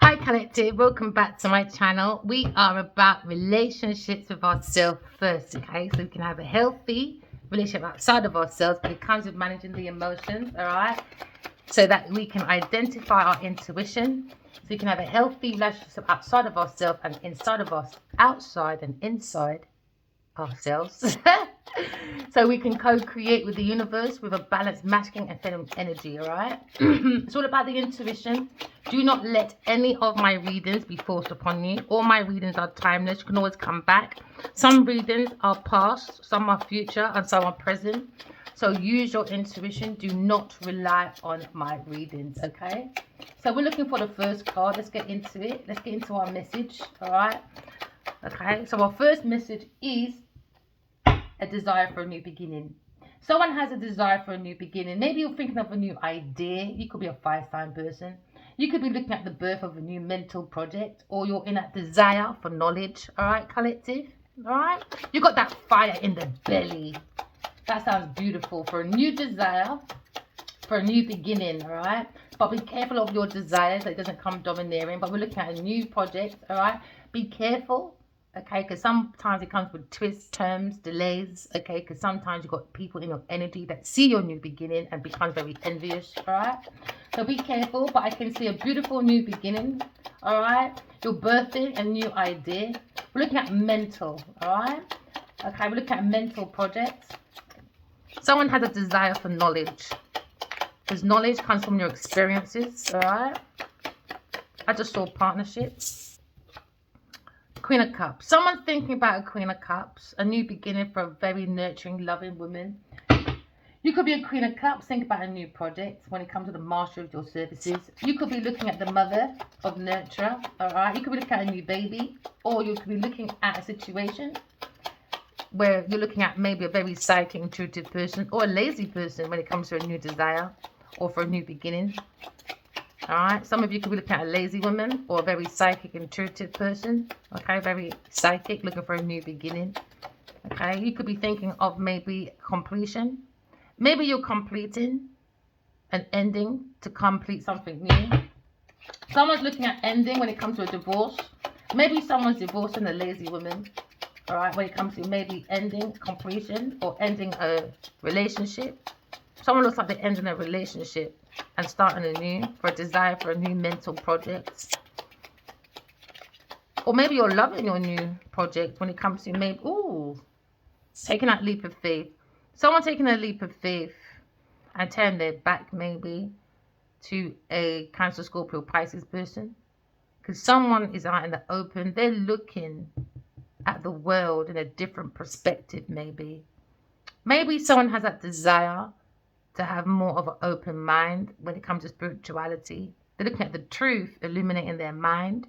Hi collective, welcome back to my channel. We are about relationships with ourselves first, okay? So we can have a healthy relationship outside of ourselves, but it comes with managing the emotions, all right? So that we can identify our intuition, so we can have a healthy relationship outside of ourselves and inside of us, outside and inside ourselves. So we can co-create with the universe with a balanced masculine and feminine energy. All right. It's all about the intuition. Do not let any of my readings be forced upon you. All my readings are timeless. You can always come back. Some readings are past, some are future, and some are present. So use your intuition. Do not rely on my readings. Okay. So we're looking for the first card. Let's get into it. Let's get into our message. All right. Okay. So our first message is a desire for a new beginning. Someone has a desire for a new beginning. Maybe you're thinking of a new idea. You could be a fire sign person. You could be looking at the birth of a new mental project, or you're in that desire for knowledge. All right, collective. All right. You got that fire in the belly. That sounds beautiful for a new desire, for a new beginning. All right. But be careful of your desires that it doesn't come domineering. But we're looking at a new project. All right. Be careful. Okay, because sometimes it comes with twists, terms, delays. Okay, because sometimes you've got people in your energy that see your new beginning and become very envious. All right, so be careful. But I can see a beautiful new beginning. All right, you're birthing a new idea. We're looking at mental. All right, okay, we're looking at mental projects. Someone has a desire for knowledge, because knowledge comes from your experiences. All right, I just saw partnerships. Queen of Cups. Someone's thinking about a Queen of Cups, a new beginning for a very nurturing, loving woman. You could be a Queen of Cups, think about a new project when it comes to the master of your services. You could be looking at the mother of nurture, all right? You could be looking at a new baby, or you could be looking at a situation where you're looking at maybe a very psychic, intuitive person, or a lazy person when it comes to a new desire or for a new beginning. All right, some of you could be looking at a lazy woman or a very psychic, intuitive person. Okay, very psychic, looking for a new beginning. Okay, you could be thinking of maybe completion. Maybe you're completing an ending to complete something new. Someone's looking at ending when it comes to a divorce. Maybe someone's divorcing a lazy woman. All right, when it comes to maybe ending completion or ending a relationship. Someone looks like they're ending a relationship and starting anew for a desire for a new mental project. Or maybe you're loving your new project when it comes to maybe, taking that leap of faith. Someone taking a leap of faith and turning their back maybe to a Cancer, Scorpio, Pisces person. Because someone is out in the open. They're looking at the world in a different perspective maybe. Maybe someone has that desire to have more of an open mind when it comes to spirituality. They're looking at the truth, illuminating their mind.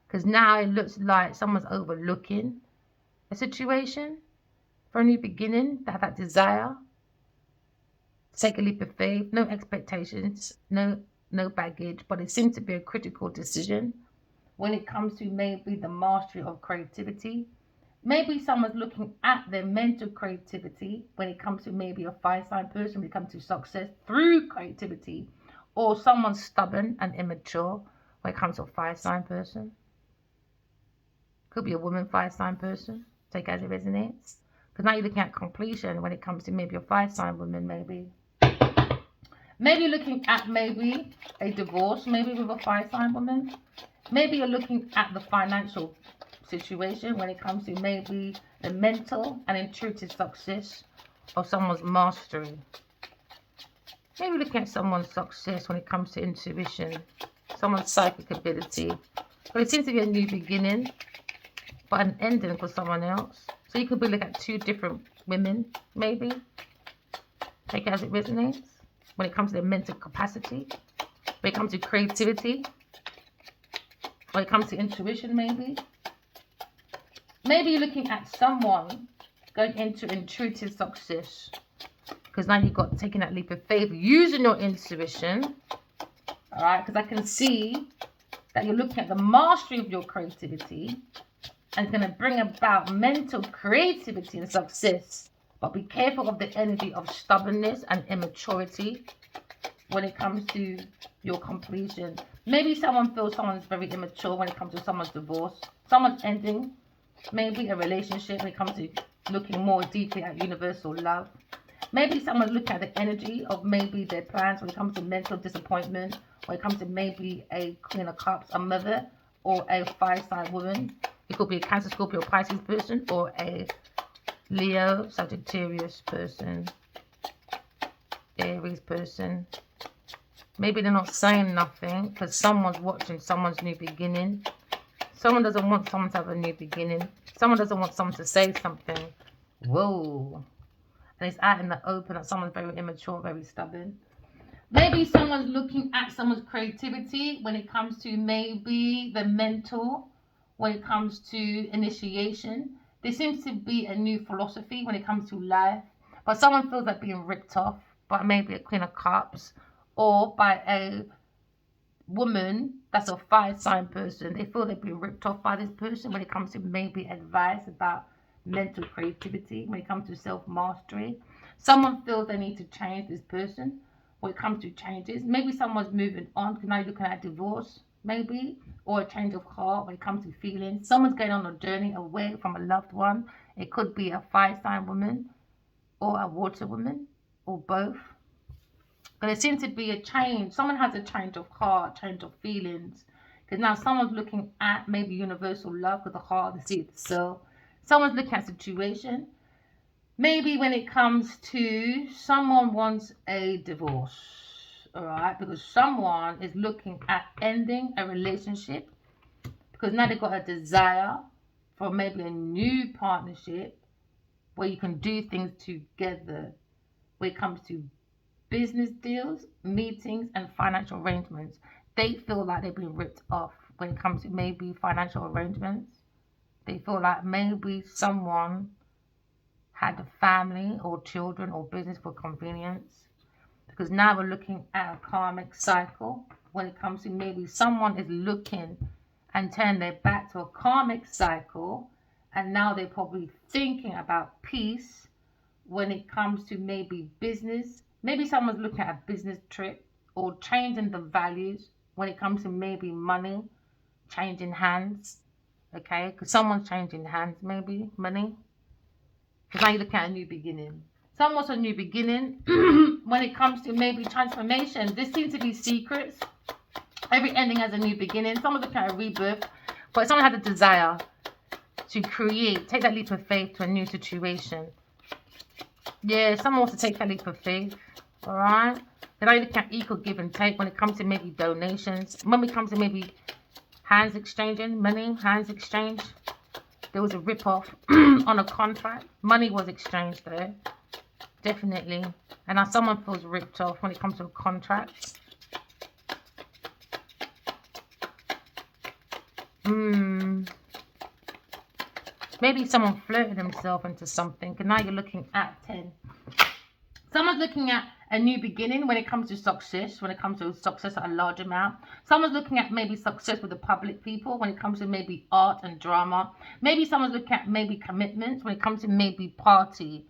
Because now it looks like someone's overlooking a situation for a new beginning. They have that desire to take a leap of faith. No expectations, no baggage. But it seems to be a critical decision when it comes to maybe the mastery of creativity. Maybe someone's looking at their mental creativity when it comes to maybe a fire sign person, when it comes to success through creativity, or someone's stubborn and immature when it comes to a fire sign person. Could be a woman fire sign person. Take it as it resonates. Because now you're looking at completion when it comes to maybe a fire sign woman, maybe. Maybe you're looking at maybe a divorce, maybe with a fire sign woman. Maybe you're looking at the financial situation when it comes to maybe the mental and intuitive success of someone's mastery. Maybe looking at someone's success when it comes to intuition, someone's psychic ability. But it seems to be a new beginning, but an ending for someone else. So you could be looking at two different women, maybe. Take it as it resonates. When it comes to their mental capacity, when it comes to creativity, when it comes to intuition, maybe. Maybe you're looking at someone going into intuitive success. Because now you've got taking that leap of faith, using your intuition. All right, because I can see that you're looking at the mastery of your creativity. And it's going to bring about mental creativity and success. But be careful of the energy of stubbornness and immaturity when it comes to your completion. Maybe someone feels someone's very immature when it comes to someone's divorce. Someone's ending maybe a relationship when it comes to looking more deeply at universal love. Maybe someone's looking at the energy of maybe their plans when it comes to mental disappointment, when it comes to maybe a Queen of Cups, a mother, or a fire sign woman. It could be a Cancer, Scorpio, Pisces person, or a Leo, Sagittarius person, Aries person. Maybe they're not saying nothing because someone's watching someone's new beginning. Someone doesn't want someone to have a new beginning. Someone doesn't want someone to say something. Whoa. And it's out in the open that someone's very immature, very stubborn. Maybe someone's looking at someone's creativity when it comes to maybe the mental, when it comes to initiation. There seems to be a new philosophy when it comes to life. But someone feels like being ripped off by maybe a Queen of Cups or by a woman that's a fire sign person. They feel they've been ripped off by this person when it comes to maybe advice about mental creativity, when it comes to self-mastery. Someone feels they need to change this person when it comes to changes. Maybe someone's moving on because now you're looking at divorce, maybe, or a change of heart when it comes to feelings. Someone's going on a journey away from a loved one. It could be a fire sign woman or a water woman or both. But there seems to be a change. Someone has a change of heart, change of feelings. Because now someone's looking at maybe universal love with the heart, the seat, the soul. Someone's looking at situation. Maybe when it comes to someone wants a divorce. Alright? Because someone is looking at ending a relationship. Because now they've got a desire for maybe a new partnership where you can do things together. When it comes to business deals, meetings, and financial arrangements. They feel like they've been ripped off when it comes to maybe financial arrangements. They feel like maybe someone had a family or children or business for convenience. Because now we're looking at a karmic cycle when it comes to maybe someone is looking and turning their back to a karmic cycle, and now they're probably thinking about peace when it comes to maybe business. Maybe someone's looking at a business trip or changing the values when it comes to maybe money, changing hands. Okay, because someone's changing hands, maybe money. Because now you're looking at a new beginning. Someone wants a new beginning when it comes to maybe transformation. There seems to be secrets. Every ending has a new beginning. Someone's looking at a rebirth, but someone has a desire to create, take that leap of faith to a new situation. Yeah, someone wants to take that leap of faith. Alright? Then I look at equal give and take when it comes to maybe donations. When it comes to maybe hands exchanging, money, hands exchange. There was a rip-off on a contract. Money was exchanged there. Definitely. And now someone feels ripped off when it comes to a contract. Maybe someone flirted himself into something. And now you're looking at 10. Someone's looking at a new beginning when it comes to success, when it comes to success at a large amount. Someone's looking at maybe success with the public people when it comes to maybe art and drama. Maybe someone's looking at maybe commitments when it comes to maybe party.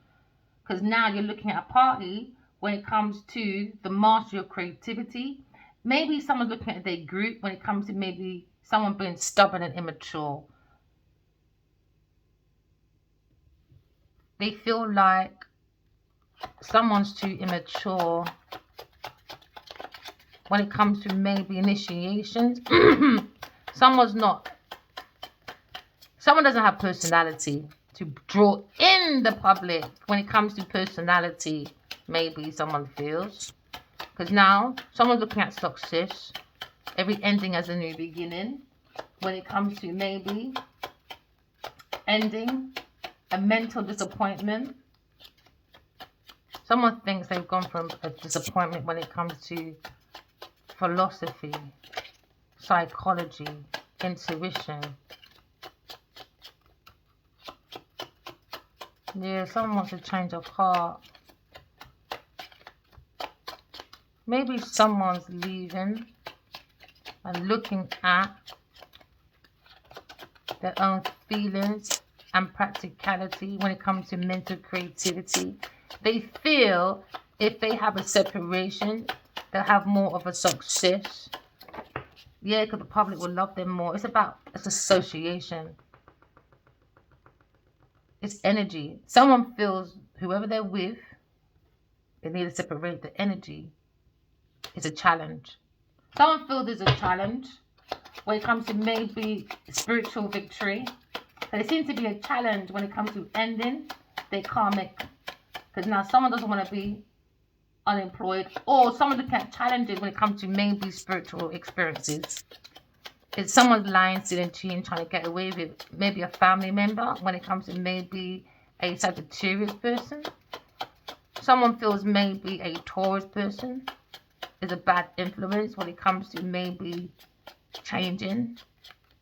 Because now you're looking at a party when it comes to the mastery of creativity. Maybe someone's looking at their group when it comes to maybe someone being stubborn and immature. They feel like someone's too immature when it comes to maybe initiations. Someone doesn't have personality to draw in the public when it comes to personality. Maybe someone feels, because now someone's looking at success. Every ending has a new beginning when it comes to maybe ending a mental disappointment. Someone thinks they've gone from a disappointment when it comes to philosophy, psychology, intuition. Yeah, someone wants a change of heart. Maybe someone's leaving and looking at their own feelings and practicality when it comes to mental creativity. They feel if they have a separation, they'll have more of a success. Yeah, because the public will love them more. It's association. It's energy. Someone feels whoever they're with, they need to separate the energy. It's a challenge. Someone feels there's a challenge when it comes to maybe spiritual victory. But it seems to be a challenge when it comes to ending their karmic. Because now someone doesn't want to be unemployed, or someone that can challenge it when it comes to maybe spiritual experiences. It's someone's lying, stealing, cheating, trying to get away with maybe a family member when it comes to maybe a Sagittarius person. Someone feels maybe a Taurus person is a bad influence when it comes to maybe changing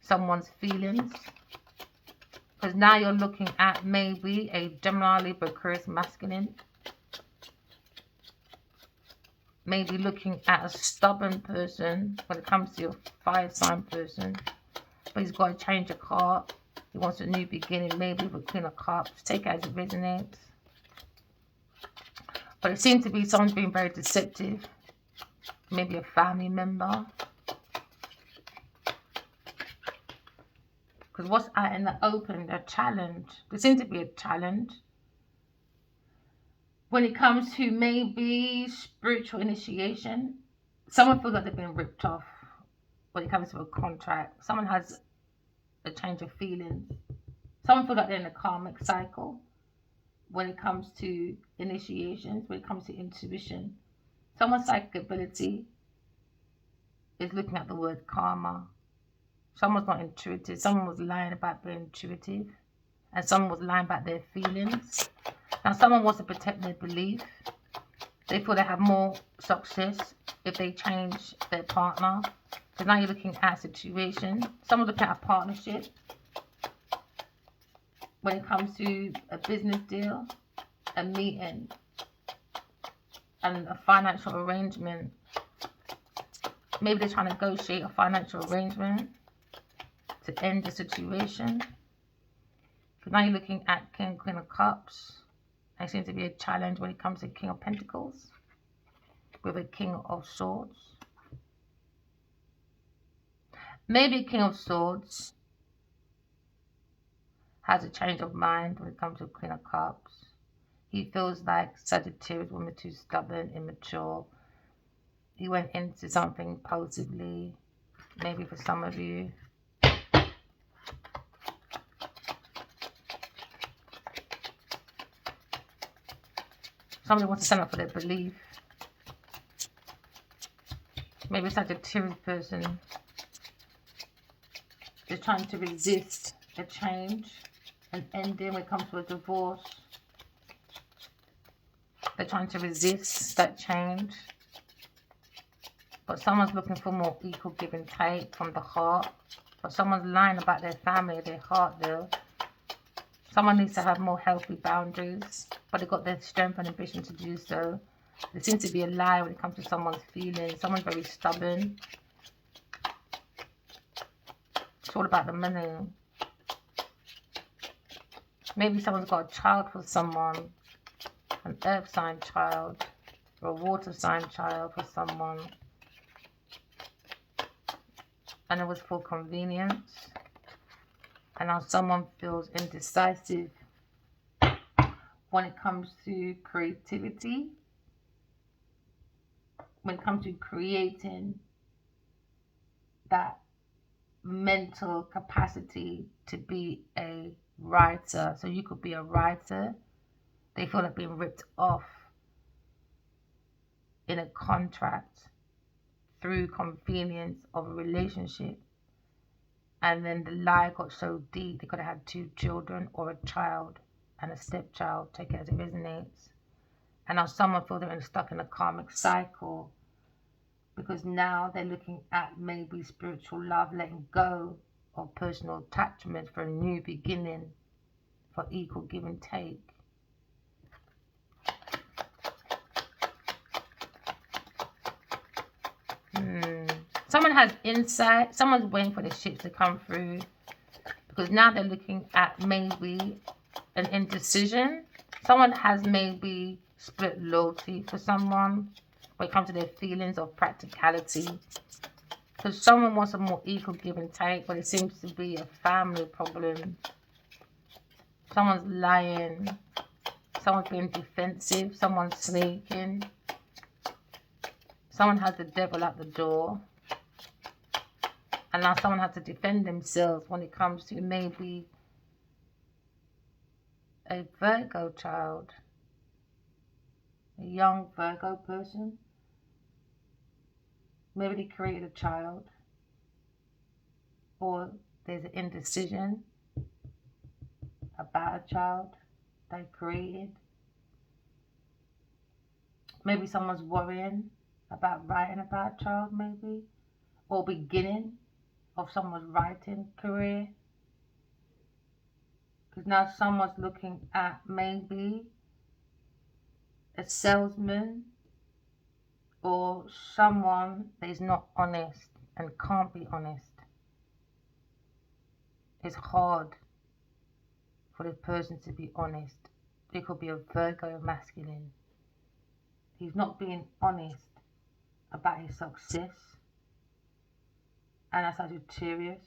someone's feelings. Because now you're looking at maybe a Gemini, Libra, Aquarius, masculine. Maybe looking at a stubborn person when it comes to your fire sign person. But he's got to change a card. He wants a new beginning, maybe with Queen of Cups. Take it as it resonates. But it seems to be someone's being very deceptive. Maybe a family member. Because what's out in the open, a challenge. There seems to be a challenge. When it comes to maybe spiritual initiation, someone feels like they've been ripped off when it comes to a contract. Someone has a change of feelings. Someone feels like they're in a karmic cycle when it comes to initiations, when it comes to intuition. Someone's psychic ability is looking at the word karma. Someone's not intuitive. Someone was lying about being intuitive. And someone was lying about their feelings. Now, someone wants to protect their belief. They feel they have more success if they change their partner. Because now you're looking at a situation. Someone's looking at a partnership. When it comes to a business deal, a meeting, and a financial arrangement. Maybe they're trying to negotiate a financial arrangement to end the situation. So now you're looking at King and Queen of Cups. There seems to be a challenge when it comes to King of Pentacles with a King of Swords. Maybe King of Swords has a change of mind when it comes to Queen of Cups. He feels like Sagittarius woman too stubborn, immature. He went into something impulsively, maybe for some of you. Somebody wants to stand up for their belief. Maybe a Sagittarius person is trying to resist a change, an ending when it comes to a divorce. They're trying to resist that change. But someone's looking for more equal give and take from the heart. But someone's lying about their family, their heart though. Someone needs to have more healthy boundaries, but they've got the strength and ambition to do so. There seems to be a lie when it comes to someone's feelings. Someone's very stubborn. It's all about the money. Maybe someone's got a child for someone, an earth sign child, or a water sign child for someone. And it was for convenience. And now someone feels indecisive when it comes to creativity, when it comes to creating that mental capacity to be a writer. So you could be a writer. They feel like being ripped off in a contract through convenience of a relationship. And then the lie got so deep, they could have had 2 children or a child and a stepchild, take it as it resonates. And now someone feels they're stuck in a karmic cycle because now they're looking at maybe spiritual love, letting go of personal attachment for a new beginning, for equal give and take. Someone has insight. Someone's waiting for the shit to come through because now they're looking at maybe an indecision. Someone has maybe split loyalty for someone when it comes to their feelings of practicality. Because someone wants a more equal give and take, but it seems to be a family problem. Someone's lying. Someone's being defensive. Someone's sneaking. Someone has the devil at the door. And now someone has to defend themselves when it comes to maybe a Virgo child. A young Virgo person. Maybe they created a child. Or there's an indecision about a child they created. Maybe someone's worrying about writing about a child, maybe. Or beginning of someone's writing career. Because now someone's looking at maybe a salesman or someone that is not honest and can't be honest. It's hard for the person to be honest. It could be a Virgo masculine. He's not being honest about his success. And that's Sagittarius.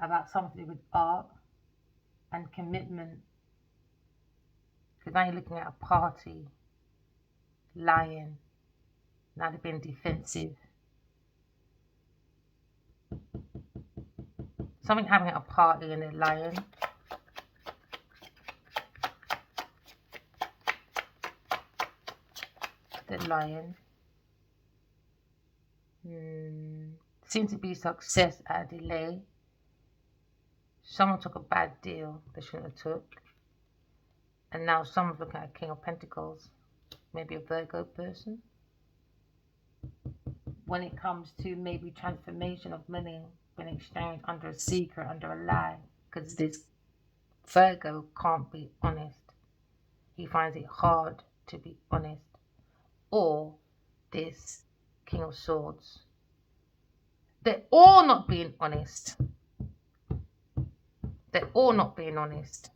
About something with art and commitment. Because now you're looking at a party. Lying. Now they're being defensive. Something happening at a party and they're lying. They're lying. Seems to be success at a delay. Someone took a bad deal they shouldn't have took. And now someone's looking at a King of Pentacles. Maybe a Virgo person. When it comes to maybe transformation of money being exchanged under a secret, under a lie. Because this Virgo can't be honest. He finds it hard to be honest. Or this King of Swords. They're all not being honest. They're all not being honest.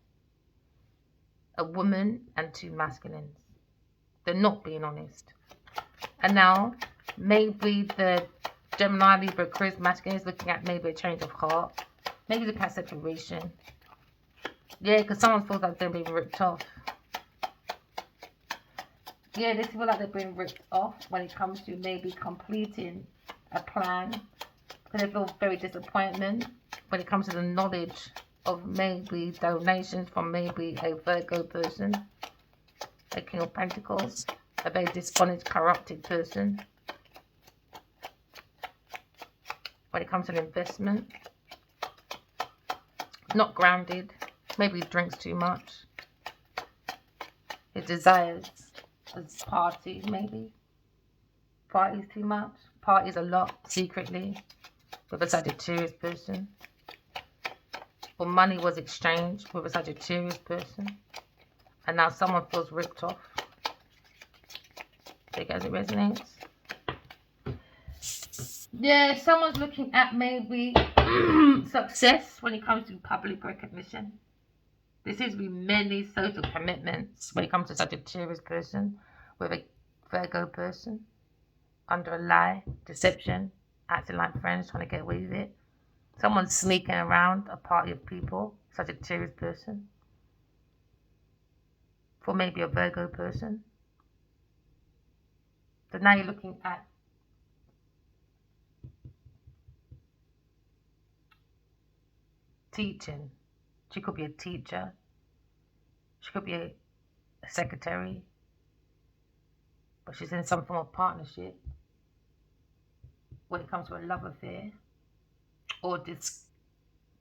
A woman and two masculines. They're not being honest. And now, maybe the Gemini, Libra, Aquarius masculine is looking at maybe a change of heart. Maybe looking at separation. Yeah, because someone feels like they're being ripped off. Yeah, they feel like they're being ripped off when it comes to maybe completing a plan. Because they feel very disappointment when it comes to the knowledge of maybe donations from maybe a Virgo person. A King of Pentacles. A very dishonest, corrupted person. When it comes to an investment. Not grounded. Maybe drinks too much. His desires. As parties, maybe. Parties too much. Parties a lot, secretly. With a Sagittarius person. Or money was exchanged with a Sagittarius person. And now someone feels ripped off. Take it as it resonates. Yeah, someone's looking at maybe success when it comes to public recognition. There seems to be many social commitments when it comes to Sagittarius person with a Virgo person. Under a lie, deception, acting like friends, trying to get away with it. Someone's sneaking around a party of people, Sagittarius person. For maybe a Virgo person. So now you're looking at teaching. She could be a teacher. She could be a secretary. But she's in some form of partnership. When it comes to a love affair. Or this,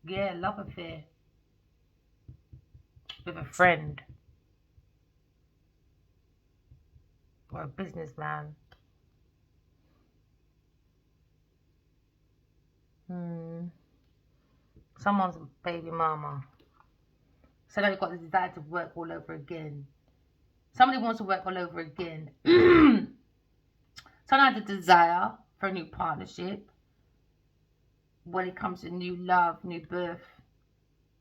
yeah, love affair. With a friend. Or a businessman. Someone's baby mama. So now you've got the desire to work all over again. Somebody wants to work all over again. Someone has a desire for a new partnership. When it comes to new love, new birth,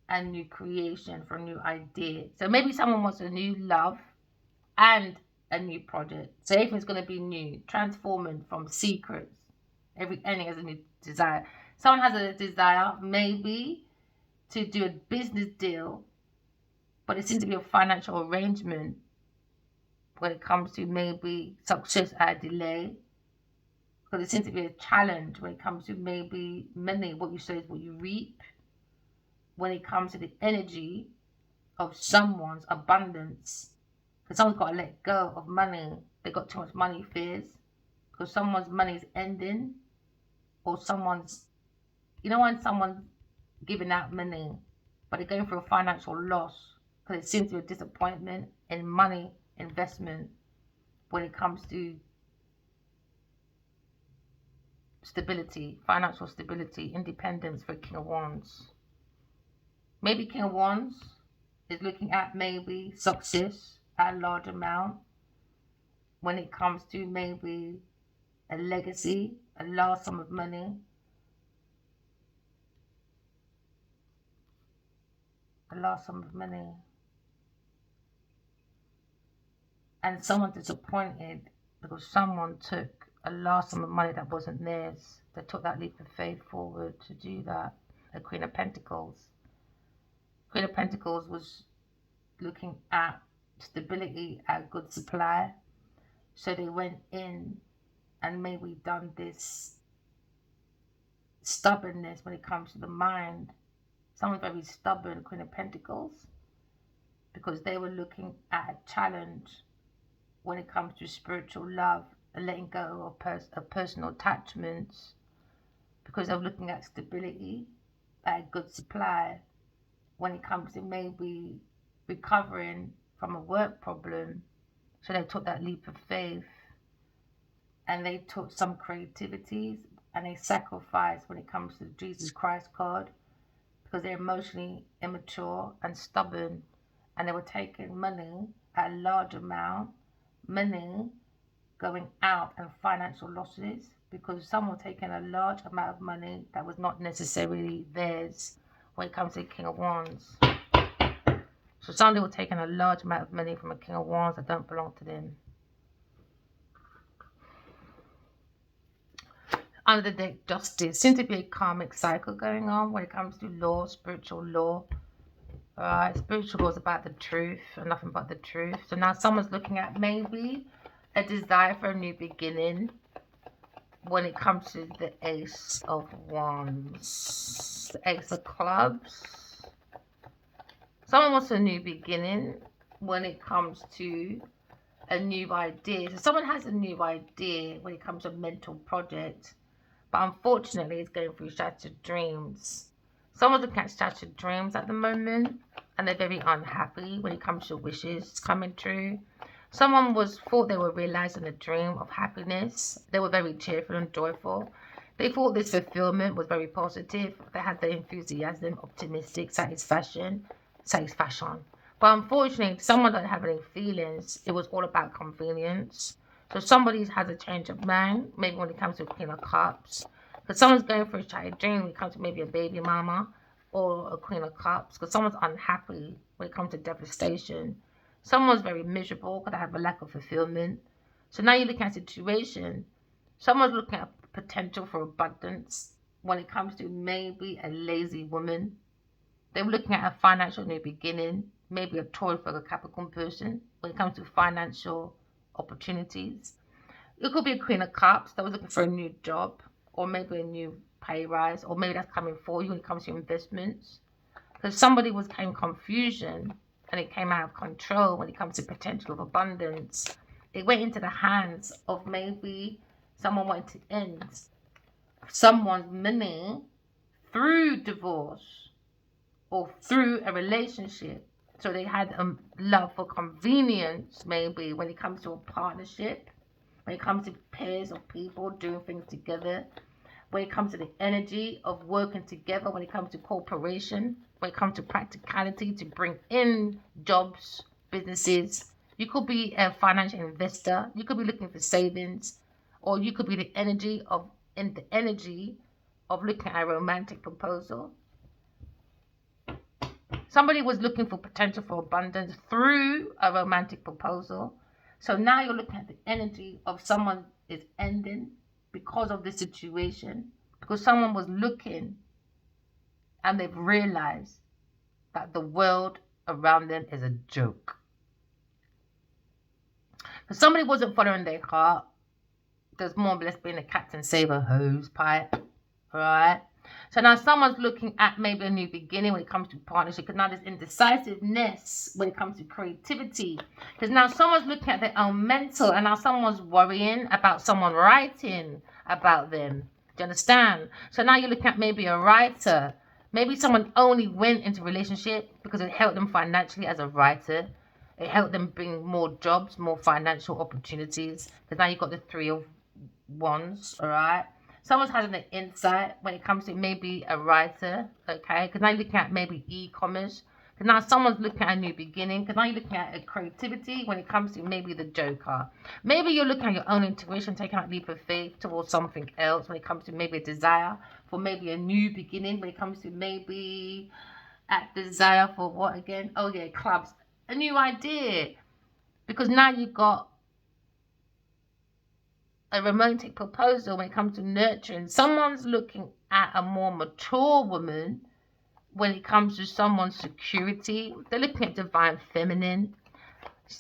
and new creation for a new idea. So maybe someone wants a new love and a new project. So everything's going to be new. Transforming from secrets Every ending has a new desire. Someone has a desire maybe to do a business deal, but it seems to be a financial arrangement when it comes to maybe success at a delay. Because it seems to be a challenge when it comes to maybe money. What you sow is what you reap. When it comes to the energy of someone's abundance, because someone's got to let go of money. They got too much money fears because someone's money is ending, or someone's, when someone's giving out money, but they're going through a financial loss because it seems to be a disappointment in money investment when it comes to stability, financial stability, independence for King of Wands. Maybe King of Wands is looking at maybe success at a large amount when it comes to maybe a legacy, a large sum of money, and someone disappointed because someone took a large sum of money that wasn't theirs. They took that leap of faith forward to do that. A Queen of Pentacles. Queen of Pentacles was looking at stability, at good supply. So they went in and maybe done this stubbornness when it comes to the mind. Someone's very stubborn, Queen of Pentacles, because they were looking at a challenge when it comes to spiritual love and letting go of personal attachments, because they're looking at stability, at good supply when it comes to maybe recovering from a work problem. So they took that leap of faith and they took some creativities and they sacrificed when it comes to the Jesus Christ card, because they're emotionally immature and stubborn, and they were taking money at a large amount, money going out and financial losses, because some were taking a large amount of money that was not necessarily theirs when it comes to the King of Wands. So somebody were taking a large amount of money from a King of Wands that don't belong to them. Under the deck, justice. Seems to be a karmic cycle going on when it comes to law, spiritual law. Spiritual law is about the truth and nothing but the truth. So now someone's looking at maybe a desire for a new beginning when it comes to the Ace of Wands, the Ace of Clubs. Someone wants a new beginning when it comes to a new idea. So someone has a new idea when it comes to a mental project, but unfortunately it's going through shattered dreams. Someone's looking at shattered dreams at the moment, and they're very unhappy when it comes to wishes coming true. Someone thought they were realizing a dream of happiness. They were very cheerful and joyful. They thought this fulfillment was very positive. They had the enthusiasm, optimistic, satisfaction. But unfortunately, someone don't have any feelings. It was all about convenience. So somebody has a change of mind, maybe when it comes to Queen of Cups. Because someone's going for a shattered dream when it comes to maybe a baby mama or a Queen of Cups. Because someone's unhappy when it comes to devastation. Someone's very miserable because they have a lack of fulfillment. So now you're looking at a situation. Someone's looking at potential for abundance when it comes to maybe a lazy woman. They were looking at a financial new beginning, maybe a Taurus or a Capricorn person when it comes to financial opportunities. It could be a Queen of Cups that was looking for a new job, or maybe a new pay rise, or maybe that's coming for you when it comes to investments. Because somebody was in confusion and it came out of control when it comes to potential of abundance. It went into the hands of maybe someone wanting to end someone's money through divorce or through a relationship. So they had a love for convenience, maybe when it comes to a partnership, when it comes to pairs of people doing things together, when it comes to the energy of working together, when it comes to cooperation, when it comes to practicality to bring in jobs, businesses. You could be a financial investor. You could be looking for savings, or you could be the energy of looking at a romantic proposal. Somebody was looking for potential for abundance through a romantic proposal. So now you're looking at the energy of someone is ending because of this situation, because someone was looking and they've realized that the world around them is a joke. Because somebody wasn't following their heart. There's more or less being a captain save a hose pipe, right? So now someone's looking at maybe a new beginning when it comes to partnership, because now there's indecisiveness when it comes to creativity. Because now someone's looking at their own mental, and now someone's worrying about someone writing about them. Do you understand? So now you're looking at maybe a writer. Maybe someone only went into a relationship because it helped them financially as a writer. It helped them bring more jobs, more financial opportunities. Because now you've got the 3 of Wands, all right? Someone's having an insight when it comes to maybe a writer, okay? Because now you're looking at maybe e-commerce. Because now someone's looking at a new beginning. Because now you're looking at a creativity when it comes to maybe the Joker. Maybe you're looking at your own intuition, taking that leap of faith towards something else when it comes to maybe a desire for maybe a new beginning. When it comes to maybe a desire for what again? Oh yeah, clubs. A new idea. Because now you've got a romantic proposal when it comes to nurturing. Someone's looking at a more mature woman when it comes to someone's security. They're looking at divine feminine,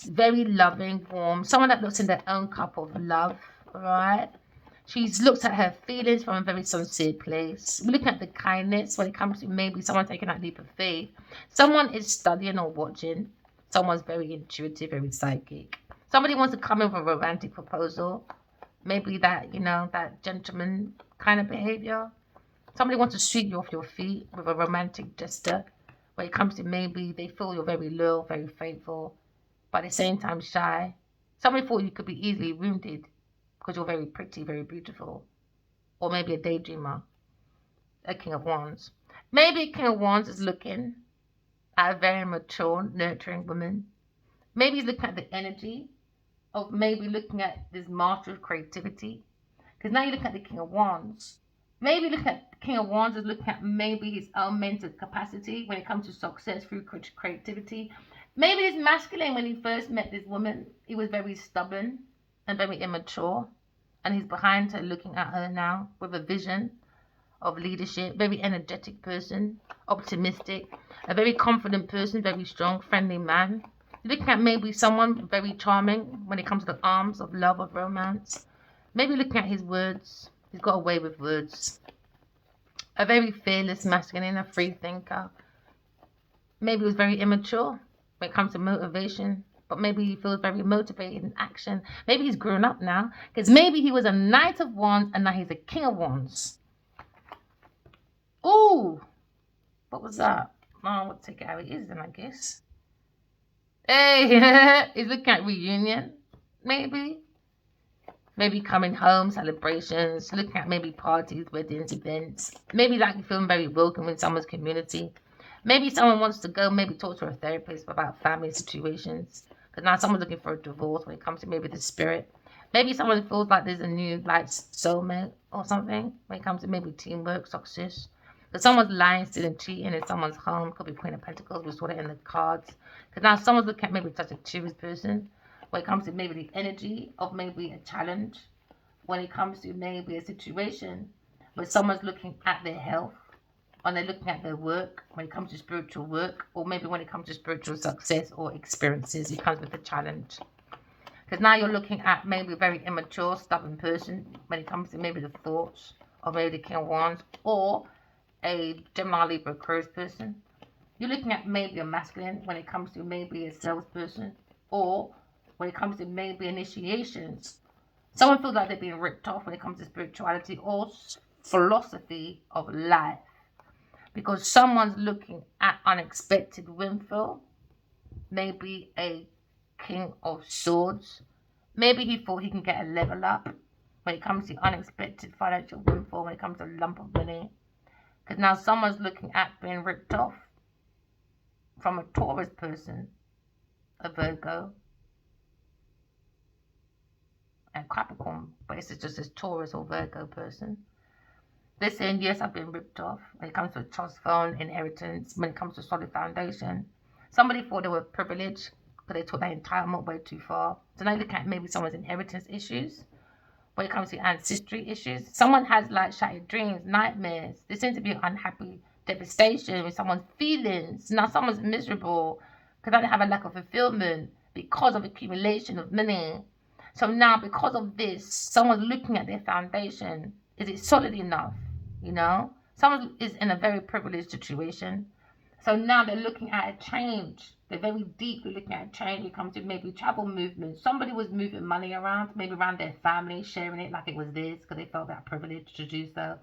very loving, warm, someone that looks in their own cup of love, right? She's looked at her feelings from a very sincere place. We're looking at the kindness when it comes to maybe someone taking that leap of faith. Someone is studying or watching. Someone's very intuitive, very psychic. Somebody wants to come in with a romantic proposal. Maybe that, that gentleman kind of behavior. Somebody wants to sweep you off your feet with a romantic gesture. When it comes to maybe they feel you're very loyal, very faithful, but at the same time shy. Somebody thought you could be easily wounded because you're very pretty, very beautiful. Or maybe a daydreamer, a King of Wands. Maybe a King of Wands is looking at a very mature, nurturing woman. Maybe he's looking at the energy of maybe looking at this master of creativity. Because now you look at the King of Wands. Maybe look at the King of Wands is looking at maybe his own mental capacity when it comes to success through creativity. Maybe he's masculine when he first met this woman. He was very stubborn and very immature. And he's behind her looking at her now with a vision of leadership. Very energetic person, optimistic, a very confident person, very strong, friendly man. Looking at maybe someone very charming when it comes to the arms of love, of romance. Maybe looking at his words. He's got a way with words. A very fearless masculine, a free thinker. Maybe he was very immature when it comes to motivation. But maybe he feels very motivated in action. Maybe he's grown up now. Because maybe he was a Knight of Wands and now he's a King of Wands. Ooh. What was that? Oh, we'll take it how it is then, I guess. Hey, he's looking at reunion, maybe. Maybe coming home, celebrations, looking at maybe parties, weddings, events. Maybe like feeling very welcome in someone's community. Maybe someone wants to go, maybe talk to a therapist about family situations. Because now someone's looking for a divorce when it comes to maybe the spirit. Maybe someone feels like there's a new like soulmate or something when it comes to maybe teamwork, success. Because someone's lying, stealing, cheating in someone's home. Could be Queen of Pentacles. We saw it in the cards. Because now someone's looking at maybe such a curious person. When it comes to maybe the energy of maybe a challenge. When it comes to maybe a situation where someone's looking at their health. When they're looking at their work. When it comes to spiritual work. Or maybe when it comes to spiritual success or experiences. It comes with a challenge. Because now you're looking at maybe a very immature, stubborn person. When it comes to maybe the thoughts. Or maybe the King of Wands. Or a Gemini, Libra, Aquarius person. You're looking at maybe a masculine when it comes to maybe a salesperson. Or when it comes to maybe initiations. Someone feels like they're being ripped off when it comes to spirituality or philosophy of life. Because someone's looking at unexpected windfall. Maybe a King of Swords. Maybe he thought he can get a level up when it comes to unexpected financial windfall, when it comes to a lump of money. Because now someone's looking at being ripped off from a Taurus person, a Virgo, and Capricorn. But it's just this Taurus or Virgo person. They're saying, yes, I've been ripped off when it comes to a trust fund, inheritance, when it comes to solid foundation. Somebody thought they were privileged, but they took that entitlement way too far. So now you look at maybe someone's inheritance issues, when it comes to ancestry issues. Someone has like shattered dreams, nightmares. There seems to be unhappy devastation with someone's feelings. Now someone's miserable because they have a lack of fulfillment because of accumulation of money. So now because of this, someone's looking at their foundation. Is it solid enough? You know? Someone is in a very privileged situation. So now they're looking at a change. They're very deeply looking at a change. It comes to maybe travel movement. Somebody was moving money around, maybe around their family, sharing it like it was theirs because they felt that privilege to do so.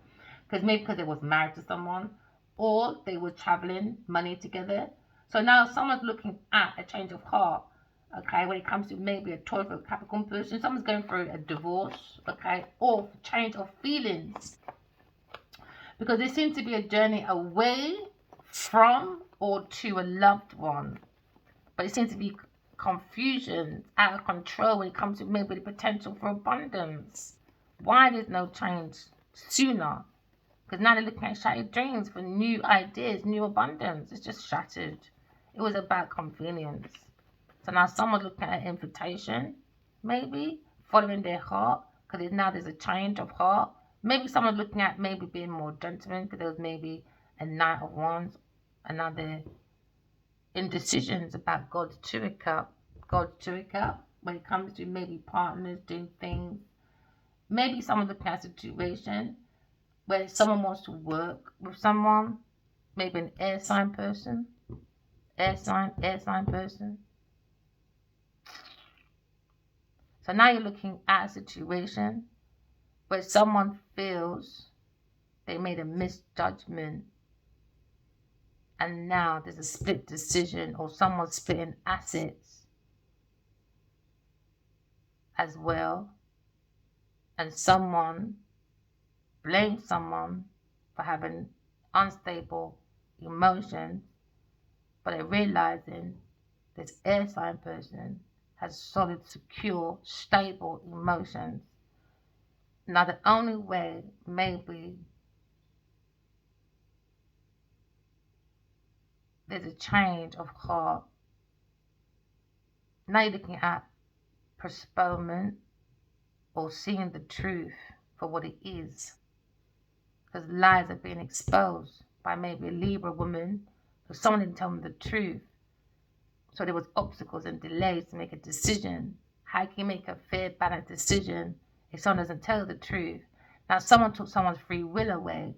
Because they was married to someone, or they were traveling money together. So now someone's looking at a change of heart. Okay, when it comes to maybe a Taurus or Capricorn person, someone's going through a divorce, okay, or change of feelings. Because there seems to be a journey away from or to a loved one. But it seems to be confusion, out of control when it comes to maybe the potential for abundance. Why there's no change sooner? Because now they're looking at shattered dreams for new ideas, new abundance. It's just shattered. It was about convenience. So now someone's looking at an invitation, maybe, following their heart, because now there's a change of heart. Maybe someone's looking at maybe being more gentleman, because there was maybe a Knight of Wands, and now they're indecisions about God's Tourist Cup. God's Tourist Cup, when it comes to maybe partners doing things. Maybe someone's looking at a situation where someone wants to work with someone, maybe an air sign person, air sign person. So now you're looking at a situation where someone feels they made a misjudgment and now there's a split decision or someone's splitting assets as well, and someone blames someone for having unstable emotions, but they're realizing this air sign person has solid, secure, stable emotions. Now the only way maybe there's a change of heart. Now you're looking at postponement or seeing the truth for what it is. Because lies are being exposed by maybe a Libra woman, because someone didn't tell them the truth. So there was obstacles and delays to make a decision. How can you make a fair, balanced decision if someone doesn't tell the truth? Now someone took someone's free will away.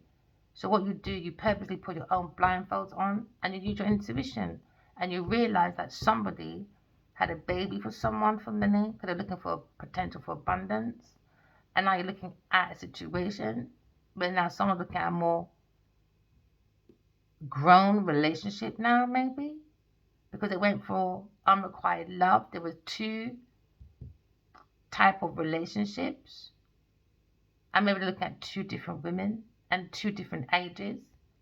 So what you do, you purposely put your own blindfolds on and you use your intuition. And you realize that somebody had a baby for someone for money because they're looking for potential for abundance. And now you're looking at a situation where now someone's looking at a more grown relationship now maybe. Because it went for unrequited love. There were two type of relationships. And maybe looking at two different women and two different ages.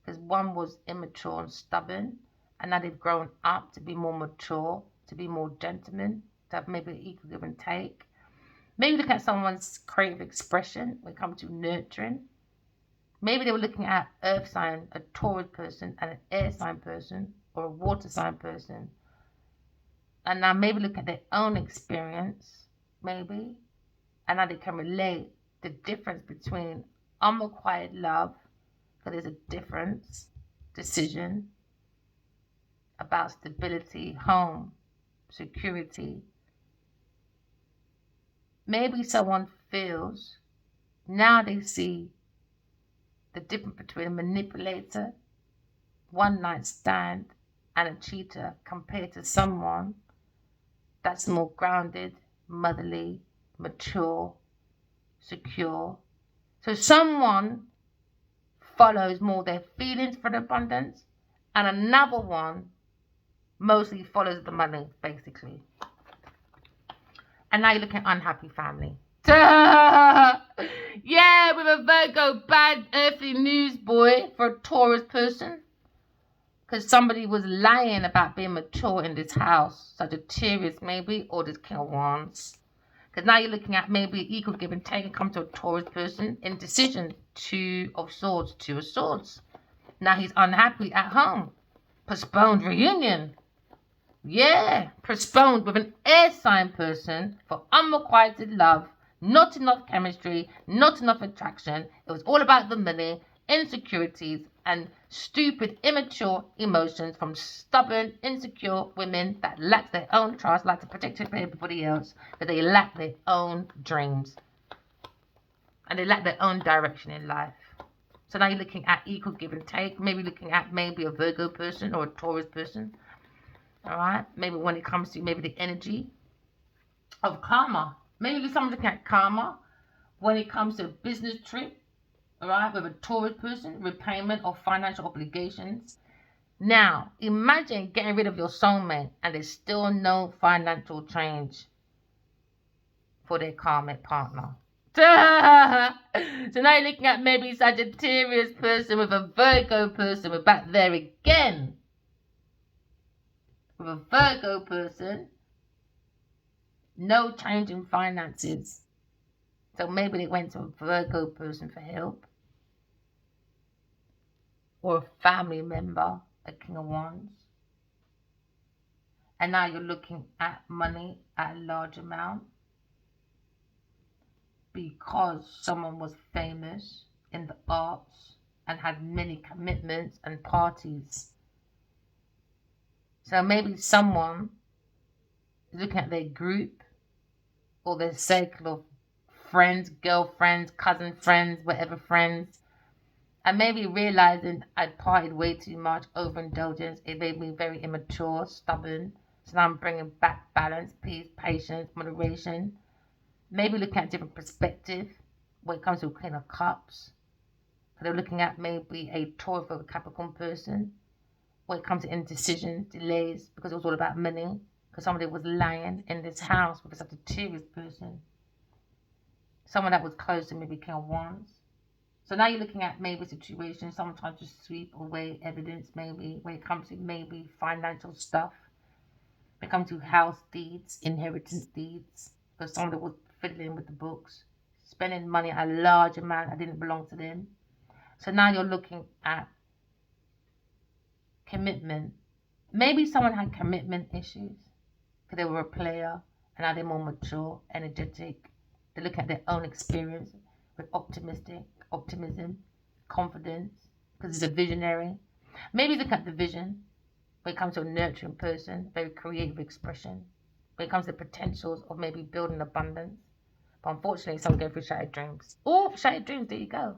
Because one was immature and stubborn. And now they've grown up to be more mature, to be more gentlemen, to have maybe an equal give and take. Maybe look at someone's creative expression when it comes to nurturing. Maybe they were looking at earth sign, a Taurus person, and an air sign person, or a water sign person. And now maybe look at their own experience, maybe, and now they can relate the difference between unrequited love, because there's a difference, decision about stability, home, security. Maybe someone feels, now they see the difference between a manipulator, one night stand, and a cheater compared to someone that's more grounded, motherly, mature, secure. So someone follows more their feelings for the abundance, and another one mostly follows the money, basically. And now you're looking at unhappy family. Yeah, with a Virgo, bad earthly news, boy, for a Taurus person. Because somebody was lying about being mature in this house. Sagittarius, maybe, or this King of Wands. Because now you're looking at maybe equal give and take and come to a Taurus person. Indecision, Two of Swords. Now he's unhappy at home. Postponed reunion. Yeah, postponed with an air sign person for unrequited love. Not enough chemistry, not enough attraction. It was all about the money, insecurities, and stupid, immature emotions from stubborn, insecure women that lack their own trust, like to protect everybody else, but they lack their own dreams. And they lack their own direction in life. So now you're looking at equal give and take. Maybe looking at maybe a Virgo person or a Taurus person. All right. Maybe when it comes to maybe the energy of karma. Maybe someone's looking at karma when it comes to a business trip. All right. With a Taurus person, repayment of financial obligations. Now, imagine getting rid of your soulmate and there's still no financial change for their karmic partner. So now you're looking at maybe Sagittarius person with a Virgo person. We're back there again. With a Virgo person, no change in finances. So maybe they went to a Virgo person for help. Or a family member, a King of Wands. And now you're looking at money at a large amount. Because someone was famous in the arts and had many commitments and parties. So maybe someone is looking at their group or their circle of friends, girlfriends, cousin friends, whatever friends, and maybe realizing I'd partied way too much, overindulgence. It made me very immature, stubborn. So now I'm bringing back balance, peace, patience, moderation. Maybe looking at a different perspective when it comes to Queen of Cups. So they're looking at maybe a Taurus or a Capricorn person when it comes to indecision, delays, because it was all about money. Because somebody was lying in this house with a Sagittarius person. Someone that was close to maybe King of Wands. So now you're looking at maybe a situation, someone trying to sweep away evidence maybe when it comes to maybe financial stuff. When it comes to house deeds, inheritance deeds. Because someone that was fiddling with the books, spending money a large amount that didn't belong to them. So now you're looking at commitment. Maybe someone had commitment issues because they were a player and now they're more mature, energetic. They look at their own experience with optimism, confidence, because he's a visionary. Maybe look at the vision when it comes to a nurturing person, very creative expression. When it comes to potentials of maybe building abundance. But unfortunately, some go through shattered dreams. Oh, shattered dreams, there you go.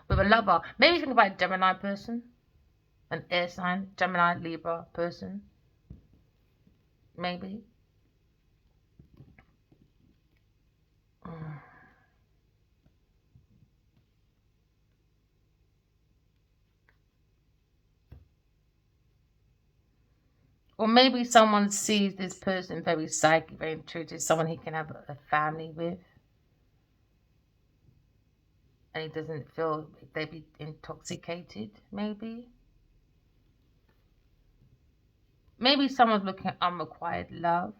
With a lover. Maybe think about a Gemini person. An air sign, Gemini, Libra person. Maybe. Or maybe someone sees this person very psychic, very intuitive, someone he can have a family with. And he doesn't feel they'd be intoxicated, maybe. Maybe someone's looking at unrequited love.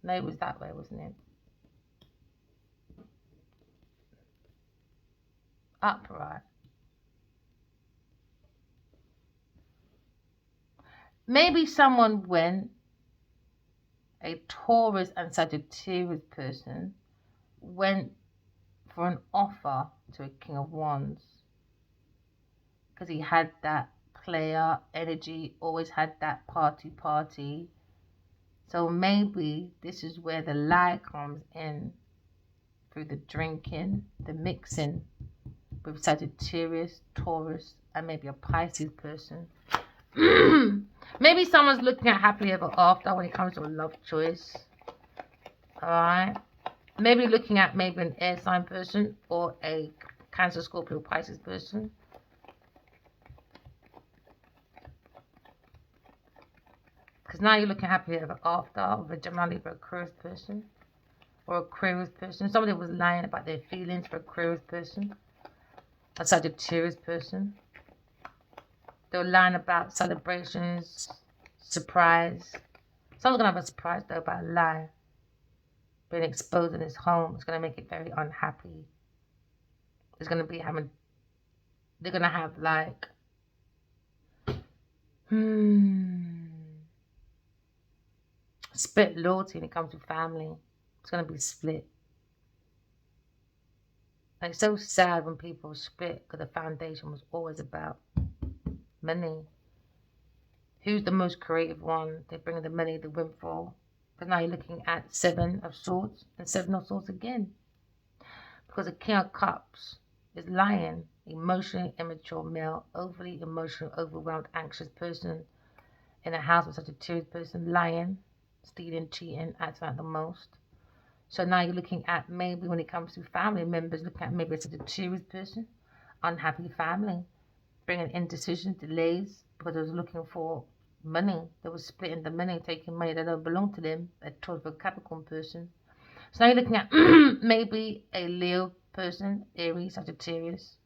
No, it was that way, wasn't it? Upright. Maybe someone went, a Taurus and Sagittarius person, went for an offer to a King of Wands. Because he had that player energy, always had that party. So maybe this is where the lie comes in through the drinking, the mixing with Sagittarius, Taurus, and maybe a Pisces person. Maybe someone's looking at happily ever after when it comes to a love choice. Alright. Maybe looking at maybe an air sign person or a Cancer, Scorpio, Pisces person. Because now you're looking happily ever after with a Gemini, Libra, Aquarius person. Or Aquarius person. Somebody was lying about their feelings for Aquarius person. A Sagittarius person. They were lying about celebrations, surprise. Someone's going to have a surprise though about a lie. Being exposed in his home. It's going to make it very unhappy. It's going to be having, they're going to have like, split loyalty when it comes to family. It's going to be split. And it's so sad when people split because the foundation was always about money. Who's the most creative one? They bring the money, the windfall. But now you're looking at Seven of Swords and Seven of Swords again. Because the King of Cups is lying, emotionally immature male, overly emotional, overwhelmed, anxious person in a house with such a serious person, lying, stealing, cheating, acting like the most. So now you're looking at maybe when it comes to family members, looking at maybe such a serious person, unhappy family, bringing indecision, delays, because they was looking for money. They were splitting the money, taking money that don't belong to them, a Taurus or Capricorn person. So now you're looking at maybe a Leo person, Aries, Sagittarius,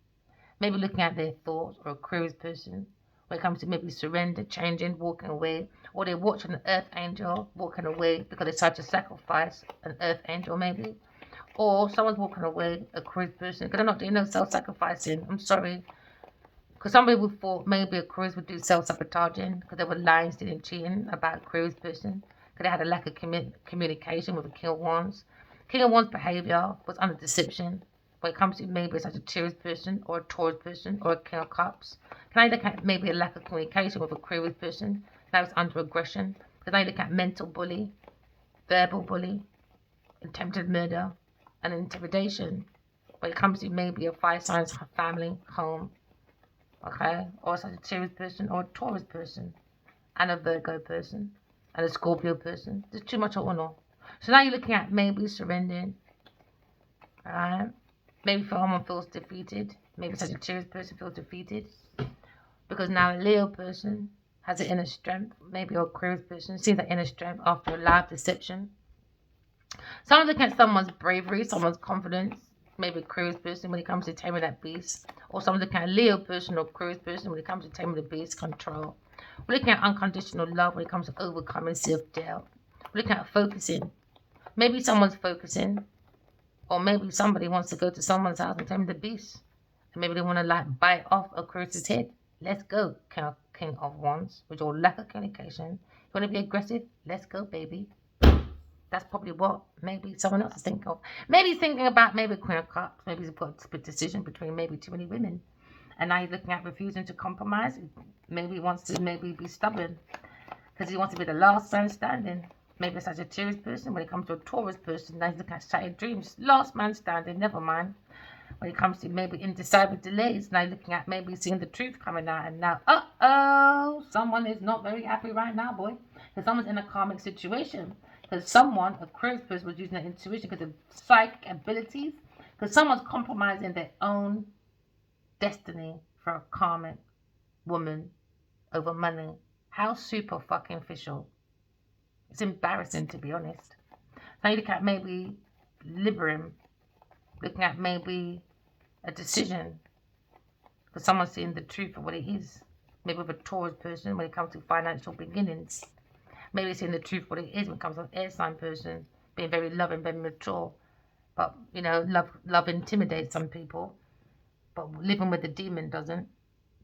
maybe looking at their thoughts, or Aquarius person, when it comes to maybe surrender, changing, walking away, or they're watching an earth angel walking away because they decide to sacrifice an earth angel maybe, or someone's walking away, Aquarius person, because they're not doing no self-sacrificing. I'm sorry. Because some people thought maybe Aquarius would do self-sabotaging because they were lying, stealing, cheating about Aquarius person, because they had a lack of communication with the King of Wands. King of Wands' behavior was under deception when it comes to maybe a Sagittarius person or a Taurus person or a King of Cups. Can I look at maybe a lack of communication with a Aquarius person that was under aggression? Can I look at mental bully, verbal bully, attempted murder, and intimidation when it comes to maybe a fire signs family, home, okay, or a Sagittarius person or a Taurus person and a Virgo person and a Scorpio person. There's too much on all. So now you're looking at maybe surrendering, alright? Maybe someone feels defeated. Maybe a Sagittarius person feels defeated because now a Leo person has an inner strength. Maybe an Aquarius person sees that inner strength after a life deception. Someone's looking at someone's bravery, someone's confidence. Maybe a Aquarius person when it comes to taming that beast. Or someone's looking at a Leo person or Aquarius person when it comes to taming the beast, control. We're looking at unconditional love when it comes to overcoming self-doubt. We're looking at focusing. Maybe someone's focusing. Or maybe somebody wants to go to someone's house and tame the beast. And maybe they want to like bite off Aquarius' head. Let's go, King of Wands. With your lack of communication. You want to be aggressive? Let's go, baby. That's probably what maybe someone else is thinking of. Maybe he's thinking about maybe Queen of Cups. Maybe he's got a split decision between maybe too many women. And now he's looking at refusing to compromise. Maybe he wants to maybe be stubborn. Because he wants to be the last man standing. Maybe a Sagittarius person. When it comes to a Taurus person, now he's looking at shattered dreams. Last man standing, never mind. When it comes to maybe indecisive delays, now looking at maybe seeing the truth coming out. And now, someone is not very happy right now, boy. Because someone's in a karmic situation. Because someone, a Aquarius person, was using their intuition because of psychic abilities. Because someone's compromising their own destiny for a karmic woman over money. How super fucking official. It's embarrassing, to be honest. Now you look at maybe Libram. Looking at maybe a decision. Because someone's seeing the truth of what it is. Maybe with a Taurus person when it comes to financial beginnings. Maybe seeing the truth what it is when it comes to an air sign person, being very loving, very mature. But, you know, love intimidates some people. But living with the demon doesn't.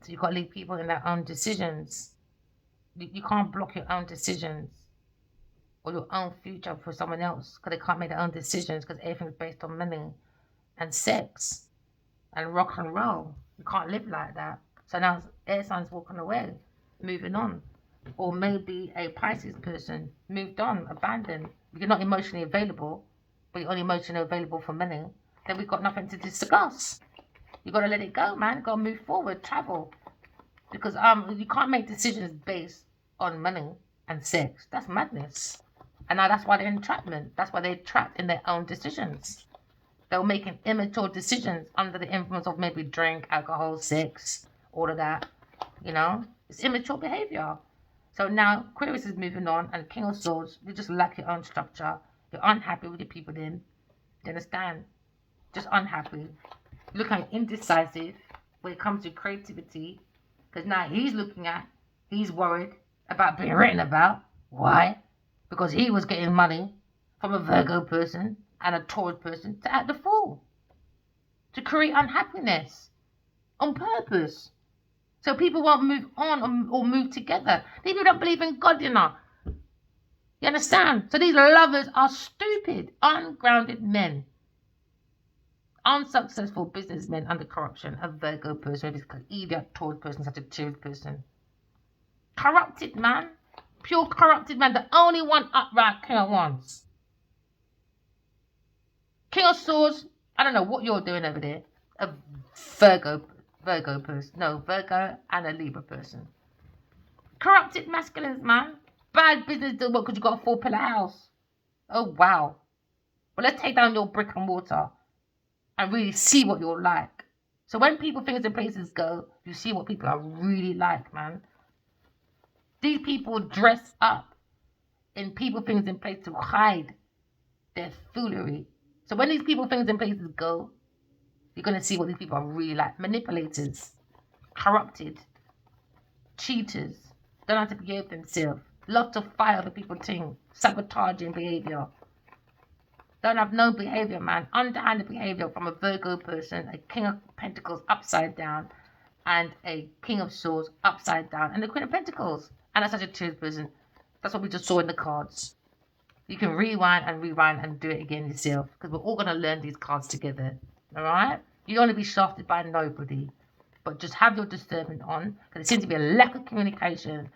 So you've got to leave people in their own decisions. You can't block your own decisions or your own future for someone else because they can't make their own decisions because everything's based on money and sex and rock and roll. You can't live like that. So now air signs walking away, moving on. Or maybe a Pisces person moved on, abandoned. You're not emotionally available, but you're only emotionally available for money. Then we've got nothing to discuss. You got to let it go, man. You got to move forward, travel. Because you can't make decisions based on money and sex. That's madness. And now that's why they're in entrapment. That's why they're trapped in their own decisions. They're making immature decisions under the influence of maybe drink, alcohol, sex, all of that. You know, it's immature behavior. So now Aquarius is moving on, and King of Swords, you just lack your own structure. You're unhappy with the people then. You understand? Just unhappy. You look like indecisive when it comes to creativity. Because now he's worried about being written about. Why? Because he was getting money from a Virgo person and a Taurus person to act the fool. To create unhappiness. On purpose. So people won't move on or move together. These people don't believe in God, you know. You understand? So these lovers are stupid, ungrounded men. Unsuccessful businessmen under corruption, a Virgo person, if it's an idiot, Taurus person, Sagittarius person. Corrupted man. Pure corrupted man. The only one upright King of Wands. King of Swords, I don't know what you're doing over there. A Virgo person. No, Virgo and a Libra person. Corrupted masculines, man. Bad business deal because you got a 4-pillar house. Oh, wow. Well, let's take down your brick and mortar and really see what you're like. So when people, things and places go, you see what people are really like, man. These people dress up in people, things and places to hide their foolery. So when these people, things and places go, you're going to see what these people are really like. Manipulators, corrupted, cheaters, don't know how to behave themselves. Lots of fire for people think, sabotaging behavior. Don't have no behavior, man. Underhanded behavior from a Virgo person, a King of Pentacles upside down, and a King of Swords upside down, and the Queen of Pentacles. And a Sagittarius person. That's what we just saw in the cards. You can rewind and do it again yourself, because we're all going to learn these cards together. All right? You don't want to be shafted by nobody, but just have your discernment on, because there seems to be a lack of communication.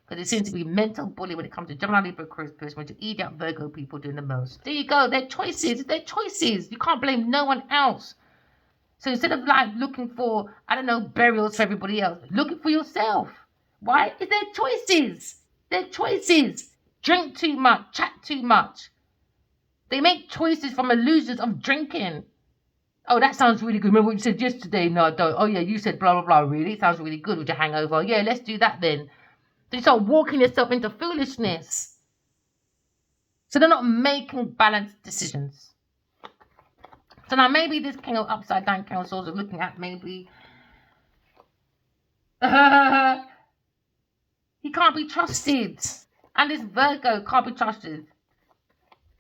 Because there seems to be mental bullying when it comes to Gemini, Libra, Aquarius person, which idiot Virgo people doing the most. There you go. They're choices. They're choices. You can't blame no one else. So instead of like looking for, I don't know, burials for everybody else, looking for yourself. Why? It's their choices. Their choices. Drink too much. Chat too much. They make choices from illusions of drinking. Oh, that sounds really good. Remember what you said yesterday? No, I don't. Oh, yeah, you said blah, blah, blah. Really? It sounds really good with your hangover. Yeah, let's do that then. So you start walking yourself into foolishness. So they're not making balanced decisions. So now maybe this King of Upside Down King of Swords is looking at maybe he can't be trusted. And this Virgo can't be trusted.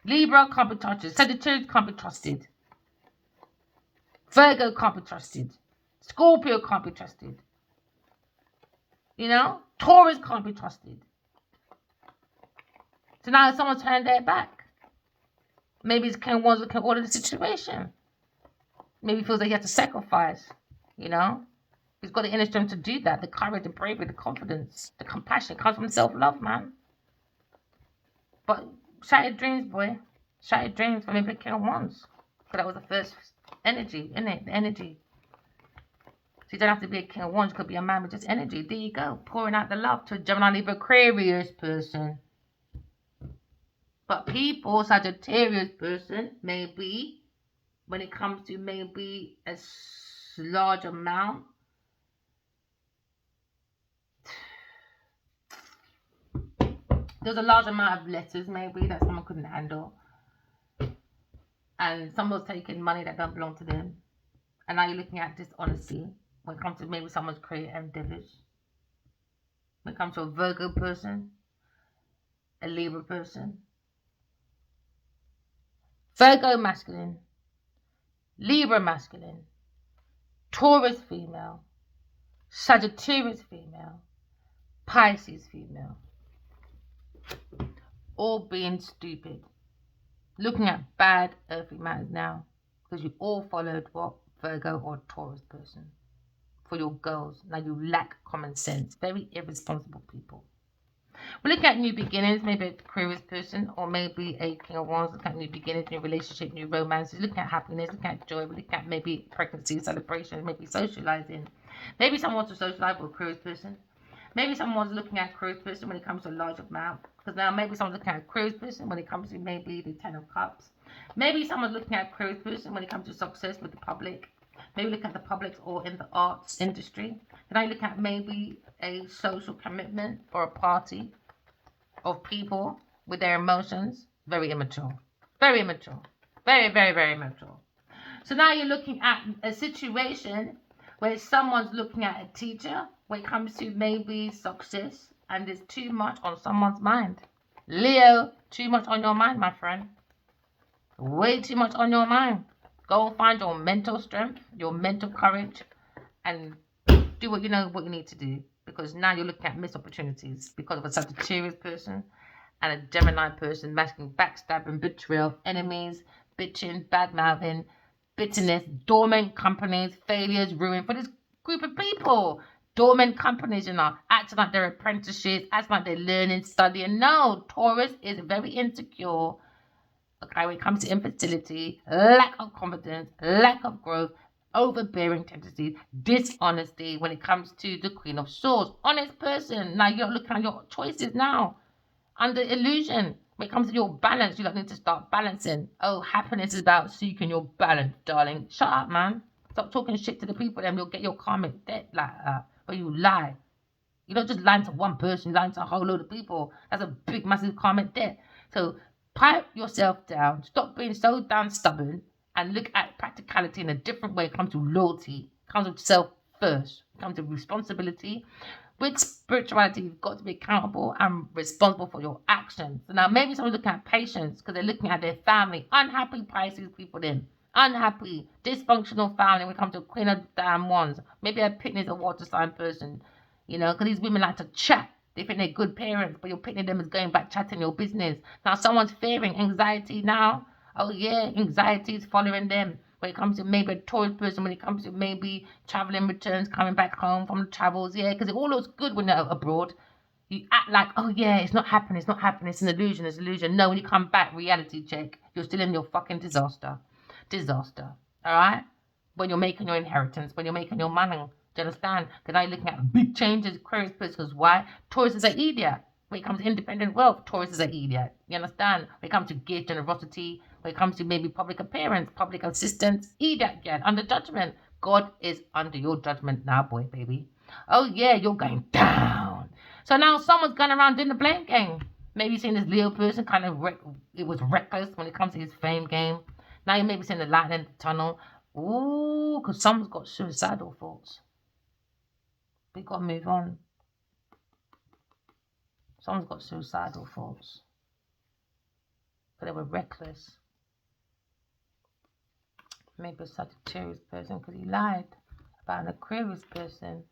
Libra can't be trusted. Sagittarius can't be trusted. Virgo can't be trusted. Scorpio can't be trusted. You know? Taurus can't be trusted. So now someone's turned their back. Maybe it's King of Wands looking at all of the situation. Maybe he feels like he has to sacrifice. You know? He's got the inner strength to do that. The courage, the bravery, the confidence, the compassion comes from self-love, man. But shattered dreams, boy. Shattered dreams for maybe King of Wands. Because that was the first energy, isn't it? The energy. So you don't have to be a King of Wands. You could be a man with just energy. There you go. Pouring out the love to a Gemini, Libra, Aquarius person. But people, Sagittarius person, maybe, when it comes to maybe a large amount, there's a large amount of letters maybe that someone couldn't handle. And someone's taking money that don't belong to them. And now you're looking at dishonesty when it comes to maybe someone's creative endeavors. When it comes to a Virgo person, a Libra person. Virgo masculine, Libra masculine, Taurus female, Sagittarius female, Pisces female. All being stupid. Looking at bad earthly matters now. Because you all followed what? Virgo or Taurus person. For your goals. Now you lack common sense. Very irresponsible people. We're looking at new beginnings. Maybe a Aquarius person. Or maybe a King of Wands. Looking at new beginnings, new relationship, new romances. Looking at happiness. Looking at joy. We're looking at maybe pregnancy, celebration. Maybe socializing. Maybe someone wants to socialize with a Aquarius person. Maybe someone's looking at Aquarius person when it comes to a large amount. Because now maybe someone's looking at Aquarius person when it comes to maybe the 10 of Cups. Maybe someone's looking at Aquarius person when it comes to success with the public. Maybe look at the public or in the arts industry. Then I look at maybe a social commitment or a party of people with their emotions. Very immature. Very immature. Very, very, very immature. So now you're looking at a situation where someone's looking at a teacher when it comes to maybe success, and there's too much on someone's mind. Leo, too much on your mind, my friend. Way too much on your mind. Go and find your mental strength, your mental courage, and do what you know what you need to do. Because now you're looking at missed opportunities because of a Sagittarius person and a Gemini person masking backstabbing, betrayal, enemies, bitching, bad mouthing, bitterness, dormant companies, failures, ruin for this group of people. Dormant companies, acting like they're apprenticeships, acting like they're learning, studying. No, Taurus is very insecure. Okay, when it comes to infertility, lack of confidence, lack of growth, overbearing tendencies, dishonesty when it comes to the Queen of Swords. Honest person. Now you're looking at your choices now. Under illusion. When it comes to your balance, you need to start balancing. Oh, happiness is about seeking your balance, darling. Shut up, man. Stop talking shit to the people, then you'll get your karmic debt like that. But you lie. You don't just lie to one person, you lie to a whole load of people. That's a big, massive karmic debt. So pipe yourself down. Stop being so damn stubborn and look at practicality in a different way. It comes to loyalty. It comes to self first. It comes to responsibility. With spirituality, you've got to be accountable and responsible for your actions. So now maybe someone's looking at patience because they're looking at their family. Unhappy Pisces people then. Unhappy, dysfunctional family when it comes to Queen of Damn Wands. Maybe a Pitney is a water sign person. Because these women like to chat. They think they're good parents, but you're picking them as going back chatting your business. Now someone's fearing anxiety now. Oh yeah, anxiety is following them. When it comes to maybe a tourist person, when it comes to maybe traveling returns, coming back home from the travels, yeah, because it all looks good when you're abroad. You act like, oh yeah, it's not happening, it's an illusion, No, when you come back, reality check, you're still in your fucking disaster. Alright? When you're making your inheritance, when you're making your money. Do you understand? Because now you're looking at big changes, Aquarius because why? Taurus is an idiot. When it comes to independent wealth, Taurus is an idiot. You understand? When it comes to gift, generosity, when it comes to maybe public appearance, public assistance, idiot again, under judgment. God is under your judgment now, boy, baby. Oh yeah, you're going down. So now someone's going around doing the blame game. Maybe seeing this Leo person kind of, it was reckless when it comes to his fame game. Now you may be seeing the light in the tunnel. Ooh, because someone's got suicidal thoughts. We've got to move on. Someone's got suicidal thoughts. But they were reckless. Maybe a Sagittarius person because he lied about an Aquarius person.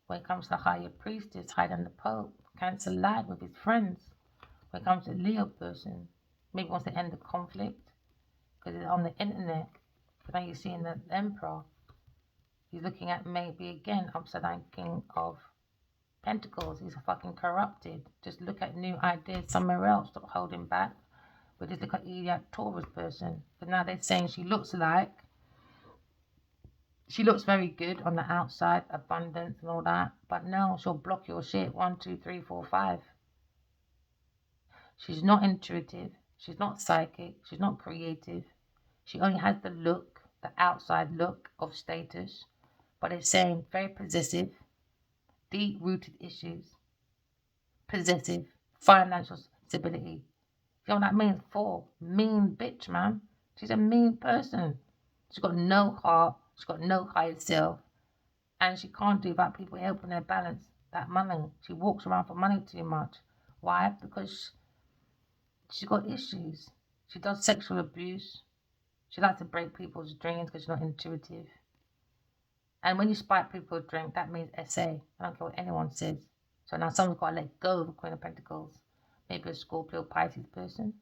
When it comes to the higher priestess, hiding the Pope, Cancer lied with his friends. When it comes to Leo person, maybe wants to end the conflict because it's on the internet. But now you're seeing the Emperor. He's looking at maybe again upside down King of Pentacles. He's fucking corrupted. Just look at new ideas somewhere else. Stop holding back. But just look at the Taurus person. But now they're saying she looks very good on the outside, abundance and all that. But no, she'll block your shit. 1, 2, 3, 4, 5. She's not intuitive. She's not psychic. She's not creative. She only has the look, the outside look of status. But it's saying very possessive, deep-rooted issues, possessive, financial stability. You know what that means? Mean bitch, man. She's a mean person. She's got no heart. She's got no higher self. And she can't do without people helping her balance that money. She walks around for money too much. Why? Because she's got issues. She does sexual abuse. She likes to break people's dreams because she's not intuitive. And when you spike people's drink, that means SA. I don't care what anyone says. So now someone's got to let go of the Queen of Pentacles. Maybe a Scorpio Pisces person.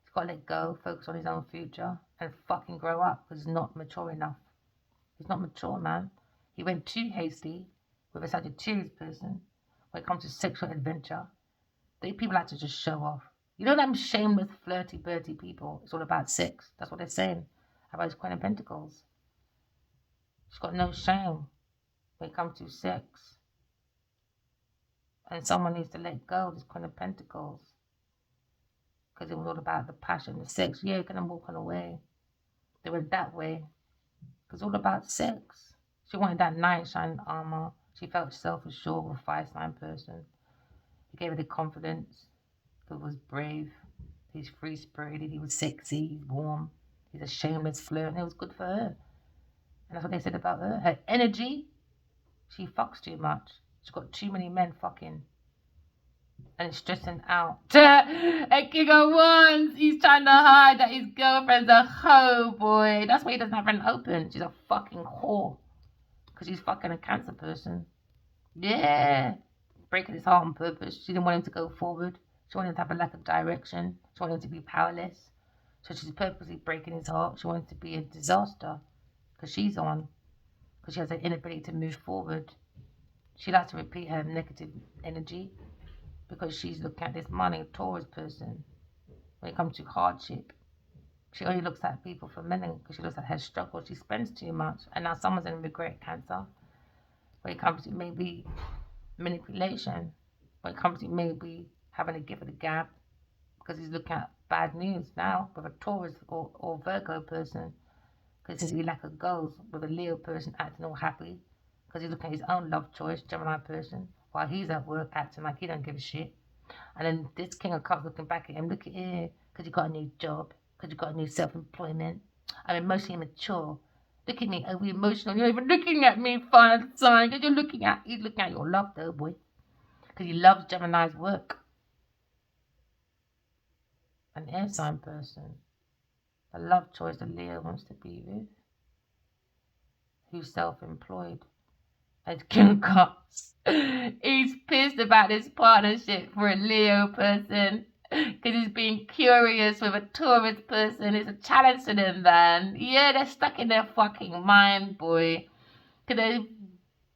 He's got to let go, focus on his own future, and fucking grow up because he's not mature enough. He's not mature, man. He went too hasty with a Sagittarius person when it comes to sexual adventure. They people like to just show off. You know them shameless, flirty, birdy people. It's all about sex. That's what they're saying about his Queen of Pentacles. She's got no shame when it comes to sex. And someone needs to let go of this Queen of Pentacles. Because it was all about the passion, the sex. Yeah, you're going to walk on away. They went that way. It's all about sex. She wanted that knight shine armor. She felt self-assured with a 5-sign person. He gave her the confidence. He was brave. He's free-spirited. He was sexy. He's warm. He's a shameless flirt. And it was good for her. And that's what they said about her. Her energy, she fucks too much. She's got too many men fucking. And it's stressing out. A King of Wands, he's trying to hide that his girlfriend's a hoe, boy. That's why he doesn't have an open. She's a fucking whore. Because she's fucking a Cancer person. Yeah. Breaking his heart on purpose. She didn't want him to go forward. She wanted him to have a lack of direction. She wanted him to be powerless. So she's purposely breaking his heart. She wants to be a disaster because she's on. Because she has an inability to move forward. She likes to repeat her negative energy because she's looking at this money, Taurus person. When it comes to hardship, she only looks at people for money because she looks at her struggle. She spends too much. And now someone's in regret cancer. When it comes to maybe manipulation, when it comes to maybe having a gift of the gab, because he's looking at bad news now with a Taurus or Virgo person, because he's lack of goals with a Leo person acting all happy, because he's looking at his own love choice, Gemini person, while he's at work acting like he don't give a shit. And then this King of Cups looking back at him, look at here, because you got a new job, because you got a new self-employment. I'm emotionally mature. Look at me, are we emotional? You're not even looking at me, fire sign, because he's looking at your love though, boy. Because he loves Gemini's work. An air sign person. The love choice that Leo wants to be with. Who's self-employed. And King of Cups. He's pissed about this partnership for a Leo person. Because he's being curious with a Taurus person. It's a challenge to them, man. Yeah, they're stuck in their fucking mind, boy. Because they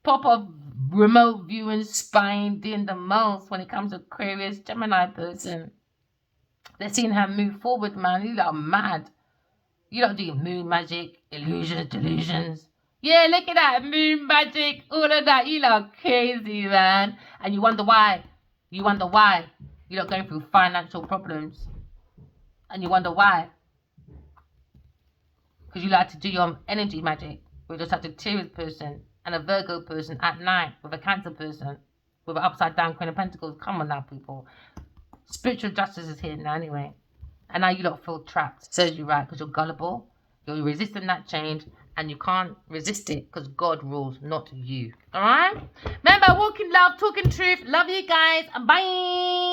pop up remote viewing, spying, doing the most when it comes to Aquarius, Gemini person. They're seeing her move forward, man. You lot are mad. You don't do moon magic, illusions, delusions. Yeah, look at that, moon magic, all of that. You lot are crazy, man. And you wonder why. You're not going through financial problems. And you wonder why. Because you like to do your energy magic with just such a Taurus person and a Virgo person at night with a Cancer person with an upside down Queen of Pentacles. Come on now, people. Spiritual justice is here now anyway. And now you lot feel trapped. Serves you right because you're gullible. You're resisting that change and you can't resist it because God rules, not you. Alright? Remember, walking love, talking truth. Love you guys. Bye.